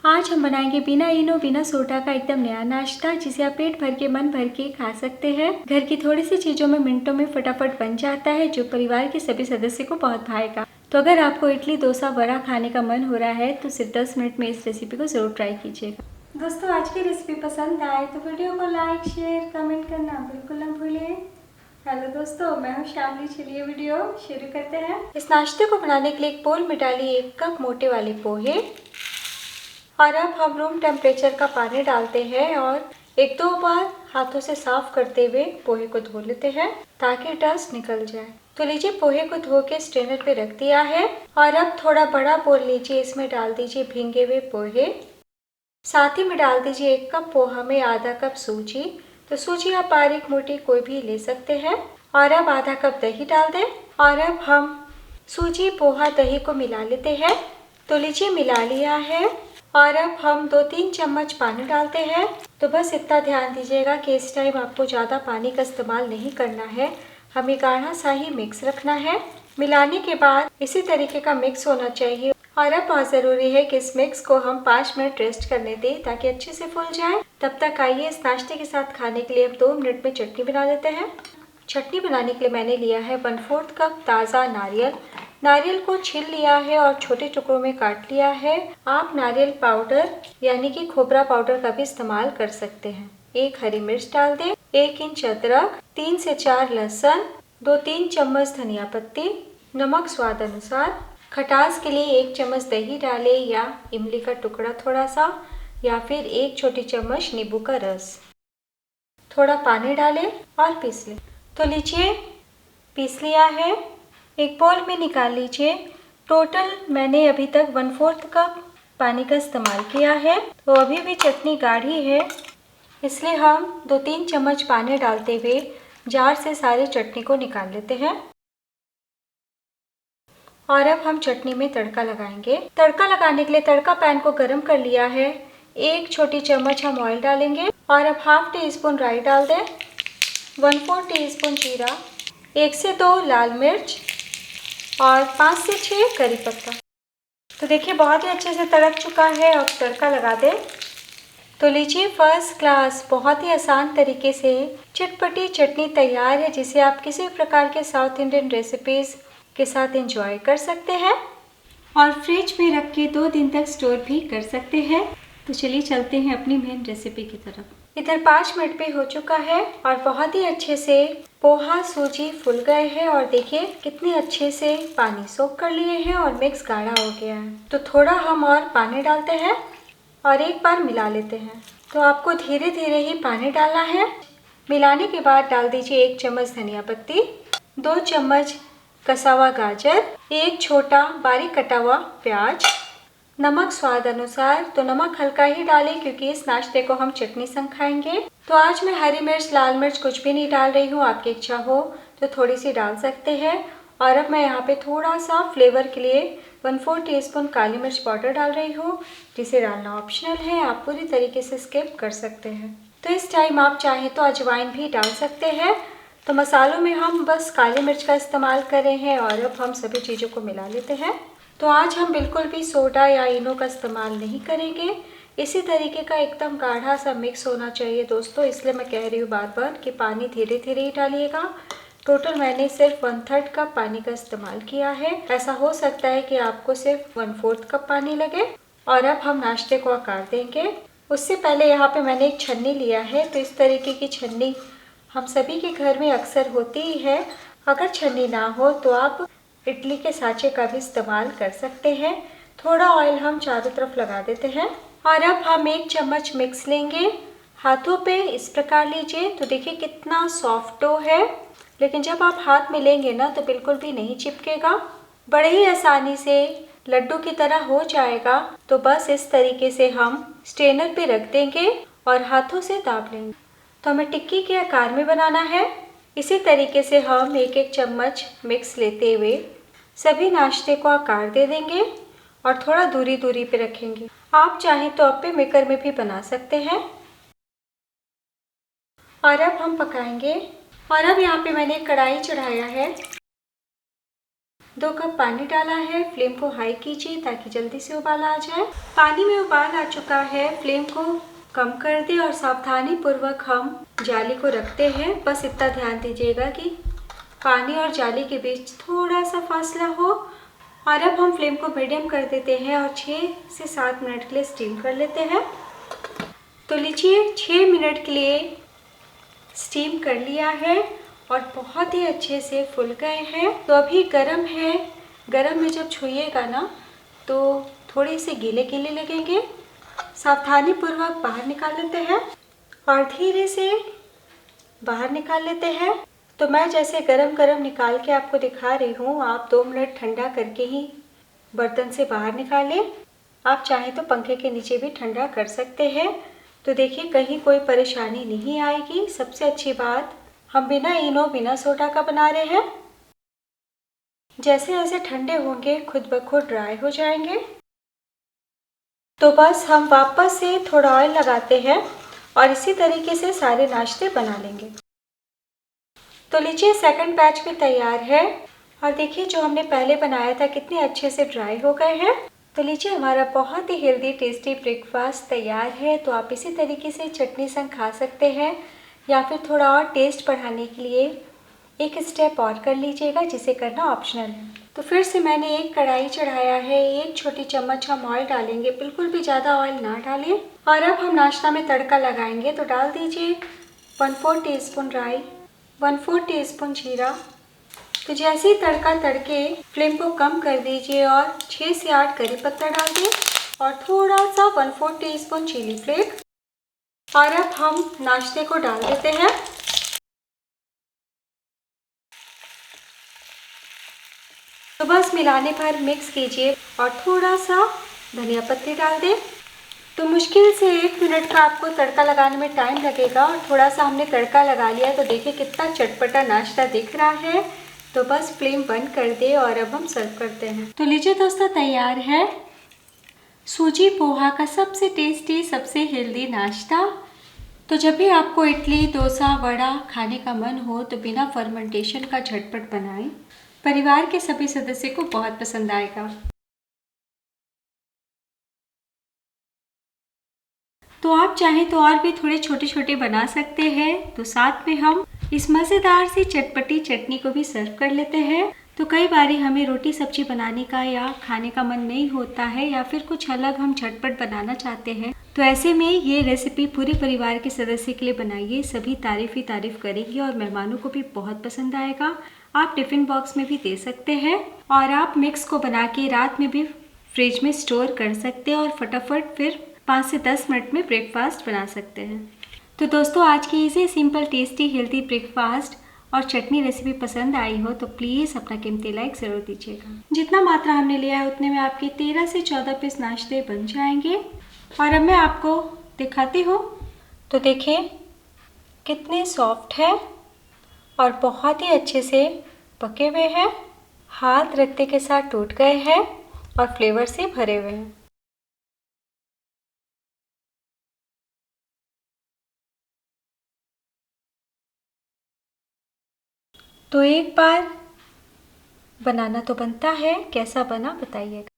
आज हम बनाएंगे बिना इनो बिना सोडा का एकदम नया नाश्ता, जिसे आप पेट भर के मन भर के खा सकते हैं। घर की थोड़ी सी चीजों में मिनटों में फटाफट बन जाता है, जो परिवार के सभी सदस्यों को बहुत भाएगा। तो अगर आपको इडली डोसा वड़ा खाने का मन हो रहा है तो सिर्फ 10 मिनट में इस रेसिपी को जरूर ट्राई कीजिएगा। दोस्तों, आज की रेसिपी पसंद आए तो वीडियो को लाइक शेयर कमेंट करना बिल्कुल न भूलें। हेलो दोस्तों, मैं हूँ शामली। चलिए वीडियो शुरू करते हैं। इस नाश्ते को बनाने के लिए एक बोल में डालिए 1 कप मोटे वाले पोहे, और अब हम रूम टेम्परेचर का पानी डालते हैं और 1-2 बार हाथों से साफ करते हुए पोहे को धो लेते हैं ताकि डस्ट निकल जाए। तो लीजिए, पोहे को धो के स्ट्रेनर पे रख दिया है, और अब थोड़ा बड़ा बोल लीजिए, इसमें डाल दीजिए भींगे हुए पोहे। साथ ही में डाल दीजिए 1 कप पोहा में आधा कप सूजी। तो सूजी आप बारीक मोटी कोई भी ले सकते हैं। और अब आधा कप दही डाल दें, और अब हम सूजी पोहा दही को मिला लेते हैं। तो लीजिए, मिला लिया है, और अब हम 2-3 चम्मच पानी डालते हैं। तो बस इतना ध्यान दीजिएगा कि इस टाइम आपको ज़्यादा पानी का इस्तेमाल नहीं करना है, हमें गाढ़ा सा ही मिक्स रखना है। मिलाने के बाद इसी तरीके का मिक्स होना चाहिए। और अब बहुत ज़रूरी है कि इस मिक्स को हम 5 मिनट रेस्ट करने दें ताकि अच्छे से फूल जाए। तब तक आइए, इस नाश्ते के साथ खाने के लिए हम 2 मिनट में चटनी बना लेते हैं। चटनी बनाने के लिए मैंने लिया है 1/4 कप ताज़ा नारियल। नारियल को छील लिया है और छोटे टुकड़ों में काट लिया है। आप नारियल पाउडर यानी कि खोपरा पाउडर का भी इस्तेमाल कर सकते हैं। 1 हरी मिर्च डाल दें, 1 इंच अदरक, 3 से 4 लहसुन, 2-3 चम्मच धनिया पत्ती, नमक स्वाद अनुसार। खटास के लिए 1 चम्मच दही डालें, या इमली का टुकड़ा थोड़ा सा, या फिर 1 छोटी चम्मच नींबू का रस। थोड़ा पानी डालें और पीस लें। तो लीजिए, पीस लिया है। एक बोल में निकाल लीजिए। टोटल मैंने अभी तक 1/4 कप पानी का इस्तेमाल किया है। तो अभी भी चटनी गाढ़ी है, इसलिए हम 2-3 चम्मच पानी डालते हुए जार से सारी चटनी को निकाल लेते हैं। और अब हम चटनी में तड़का लगाएंगे। तड़का लगाने के लिए तड़का पैन को गर्म कर लिया है। 1 छोटी चम्मच हम ऑयल डालेंगे, और अब ½ टीस्पून राई डाल दें, 1/4 टीस्पून जीरा, 1 से 2 लाल मिर्च, और 5 से 6 करी पत्ता। तो देखिए, बहुत ही अच्छे से तड़क चुका है। अब तड़का लगा दें। तो लीजिए, फर्स्ट क्लास बहुत ही आसान तरीके से चटपटी चटनी तैयार है, जिसे आप किसी प्रकार के साउथ इंडियन रेसिपीज़ के साथ एंजॉय कर सकते हैं और फ्रिज में रख के 2 दिन तक स्टोर भी कर सकते हैं। तो चलिए चलते हैं अपनी मेन रेसिपी की तरफ। इधर 5 मिनट पे हो चुका है और बहुत ही अच्छे से पोहा सूजी फूल गए हैं, और देखिए कितने अच्छे से पानी सोख कर लिए हैं और मिक्स गाढ़ा हो गया है। तो थोड़ा हम और पानी डालते हैं और एक बार मिला लेते हैं। तो आपको धीरे धीरे ही पानी डालना है। मिलाने के बाद डाल दीजिए 1 चम्मच धनिया पत्ती, 2 चम्मच कसा हुआ गाजर, 1 छोटा बारीक कटा हुआ प्याज, नमक स्वाद अनुसार। तो नमक हल्का ही डालें, क्योंकि इस नाश्ते को हम चटनी संग खाएंगे। तो आज मैं हरी मिर्च लाल मिर्च कुछ भी नहीं डाल रही हूँ, आपकी इच्छा हो तो थोड़ी सी डाल सकते हैं। और अब मैं यहाँ पे थोड़ा सा फ्लेवर के लिए 1/4 टीस्पून काली मिर्च पाउडर डाल रही हूँ, जिसे डालना ऑप्शनल है, आप पूरी तरीके से स्किप कर सकते हैं। तो इस टाइम आप चाहें तो अजवाइन भी डाल सकते हैं। तो मसालों में हम बस काली मिर्च का इस्तेमाल कर रहे हैं, और अब हम सभी चीज़ों को मिला लेते हैं। तो आज हम बिल्कुल भी सोडा या इनो का इस्तेमाल नहीं करेंगे। इसी तरीके का एकदम गाढ़ा सा मिक्स होना चाहिए दोस्तों, इसलिए मैं कह रही हूँ बार बार कि पानी धीरे धीरे ही डालिएगा। टोटल मैंने सिर्फ 1/3 कप पानी का इस्तेमाल किया है। ऐसा हो सकता है कि आपको सिर्फ 1/4 कप पानी लगे। और अब हम नाश्ते को आकार देंगे। उससे पहले यहाँ पे मैंने एक छन्नी लिया है। तो इस तरीके की छन्नी हम सभी के घर में अक्सर होती ही है। अगर छन्नी ना हो तो आप इडली के साँचे का भी इस्तेमाल कर सकते हैं। थोड़ा ऑयल हम चारों तरफ लगा देते हैं, और अब हम 1 चम्मच मिक्स लेंगे। हाथों पे इस प्रकार लीजिए। तो देखिए कितना सॉफ्ट डो है, लेकिन जब आप हाथ में लेंगे ना तो बिल्कुल भी नहीं चिपकेगा, बड़े ही आसानी से लड्डू की तरह हो जाएगा। तो बस इस तरीके से हम स्ट्रेनर पे रख देंगे और हाथों से दाब लेंगे। तो हमें टिक्की के आकार में बनाना है। इसी तरीके से हम 1-1 चम्मच मिक्स लेते हुए सभी नाश्ते को आकार दे देंगे और थोड़ा दूरी दूरी पे रखेंगे। आप चाहें तो अप्पे मेकर में भी बना सकते हैं। और अब हम पकाएंगे। और अब यहाँ पे मैंने कढ़ाई चढ़ाया है, 2 कप पानी डाला है। फ्लेम को हाई कीजिए ताकि जल्दी से उबाल आ जाए। पानी में उबाल आ चुका है। फ्लेम को कम कर दें और सावधानी पूर्वक हम जाली को रखते हैं। बस इतना ध्यान दीजिएगा कि पानी और जाली के बीच थोड़ा सा फासला हो। और अब हम फ्लेम को मीडियम कर देते हैं और 6 से 7 मिनट के लिए स्टीम कर लेते हैं। तो लीजिए 6 मिनट के लिए स्टीम कर लिया है और बहुत ही अच्छे से फूल गए हैं। तो अभी गरम है। गरम में जब छूइएगा ना तो थोड़े से गीले गीले लगेंगे। सावधानी पूर्वक बाहर निकाल लेते हैं और धीरे से बाहर निकाल लेते हैं। तो मैं जैसे गरम गरम निकाल के आपको दिखा रही हूँ, आप 2 मिनट ठंडा करके ही बर्तन से बाहर निकालें। आप चाहें तो पंखे के नीचे भी ठंडा कर सकते हैं। तो देखिए कहीं कोई परेशानी नहीं आएगी। सबसे अच्छी बात, हम बिना इनो बिना सोडा का बना रहे हैं। जैसे जैसे ठंडे होंगे खुद ब खुद ड्राई हो जाएंगे। तो बस हम वापस से थोड़ा ऑयल लगाते हैं और इसी तरीके से सारे नाश्ते बना लेंगे। तो लीजिए सेकंड बैच भी तैयार है और देखिए जो हमने पहले बनाया था कितने अच्छे से ड्राई हो गए हैं। तो लीजिए हमारा बहुत ही हेल्दी टेस्टी ब्रेकफास्ट तैयार है। तो आप इसी तरीके से चटनी संग खा सकते हैं या फिर थोड़ा और टेस्ट बढ़ाने के लिए एक स्टेप और कर लीजिएगा, जिसे करना ऑप्शनल है। तो फिर से मैंने एक कढ़ाई चढ़ाया है। 1 छोटी चम्मच हम ऑयल डालेंगे, बिल्कुल भी ज़्यादा ऑयल ना डालें। और अब हम नाश्ता में तड़का लगाएंगे। तो डाल दीजिए 1/4 टीस्पून राई, 1/4 टीस्पून जीरा। तो जैसे ही तड़का तड़के फ्लेम को कम कर दीजिए और 6 से 8 करी पत्ता डाल दें और थोड़ा सा 1/4 टीस्पून चिली फ्लेक्स। और अब हम नाश्ते को डाल देते हैं। तो बस मिलाने पर मिक्स कीजिए और थोड़ा सा धनिया पत्ती डाल दें। तो मुश्किल से 1 मिनट का आपको तड़का लगाने में टाइम लगेगा और थोड़ा सा हमने तड़का लगा लिया। तो देखिए कितना चटपटा नाश्ता दिख रहा है। तो बस फ्लेम बंद कर दे और अब हम सर्व करते हैं। तो लीजिए दोस्तों तैयार है सूजी पोहा का सबसे टेस्टी सबसे हेल्दी नाश्ता। तो जब भी आपको इडली डोसा वड़ा खाने का मन हो तो बिना फर्मेंटेशन का झटपट बनाएं। परिवार के सभी सदस्य को बहुत पसंद आएगा। तो आप चाहें तो और भी थोड़े छोटे छोटे बना सकते हैं। तो साथ में हम इस मज़ेदार सी चटपटी चटनी को भी सर्व कर लेते हैं। तो कई बारी हमें रोटी सब्जी बनाने का या खाने का मन नहीं होता है या फिर कुछ अलग हम झटपट बनाना चाहते हैं। तो ऐसे में ये रेसिपी पूरे परिवार के सदस्य के लिए बनाइए। सभी तारीफ़ ही तारीफ़ करेंगे और मेहमानों को भी बहुत पसंद आएगा। आप टिफ़िन बॉक्स में भी दे सकते हैं और आप मिक्स को बना के रात में भी फ्रिज में स्टोर कर सकते हैं और फटाफट फिर 5 से 10 मिनट में ब्रेकफास्ट बना सकते हैं। तो दोस्तों आज की इसे सिंपल टेस्टी हेल्दी ब्रेकफास्ट और चटनी रेसिपी पसंद आई हो तो प्लीज़ अपना कीमती लाइक ज़रूर दीजिएगा। जितना मात्रा हमने लिया है उतने में आपके 13 से 14 पीस नाश्ते बन जाएंगे। और अब मैं आपको दिखाती हूँ। तो देखिए कितने सॉफ्ट है और बहुत ही अच्छे से पके हुए हैं। हाथ रखते के साथ टूट गए हैं और फ्लेवर से भरे हुए हैं। तो एक बार बनाना तो बनता है। कैसा बना बताइएगा।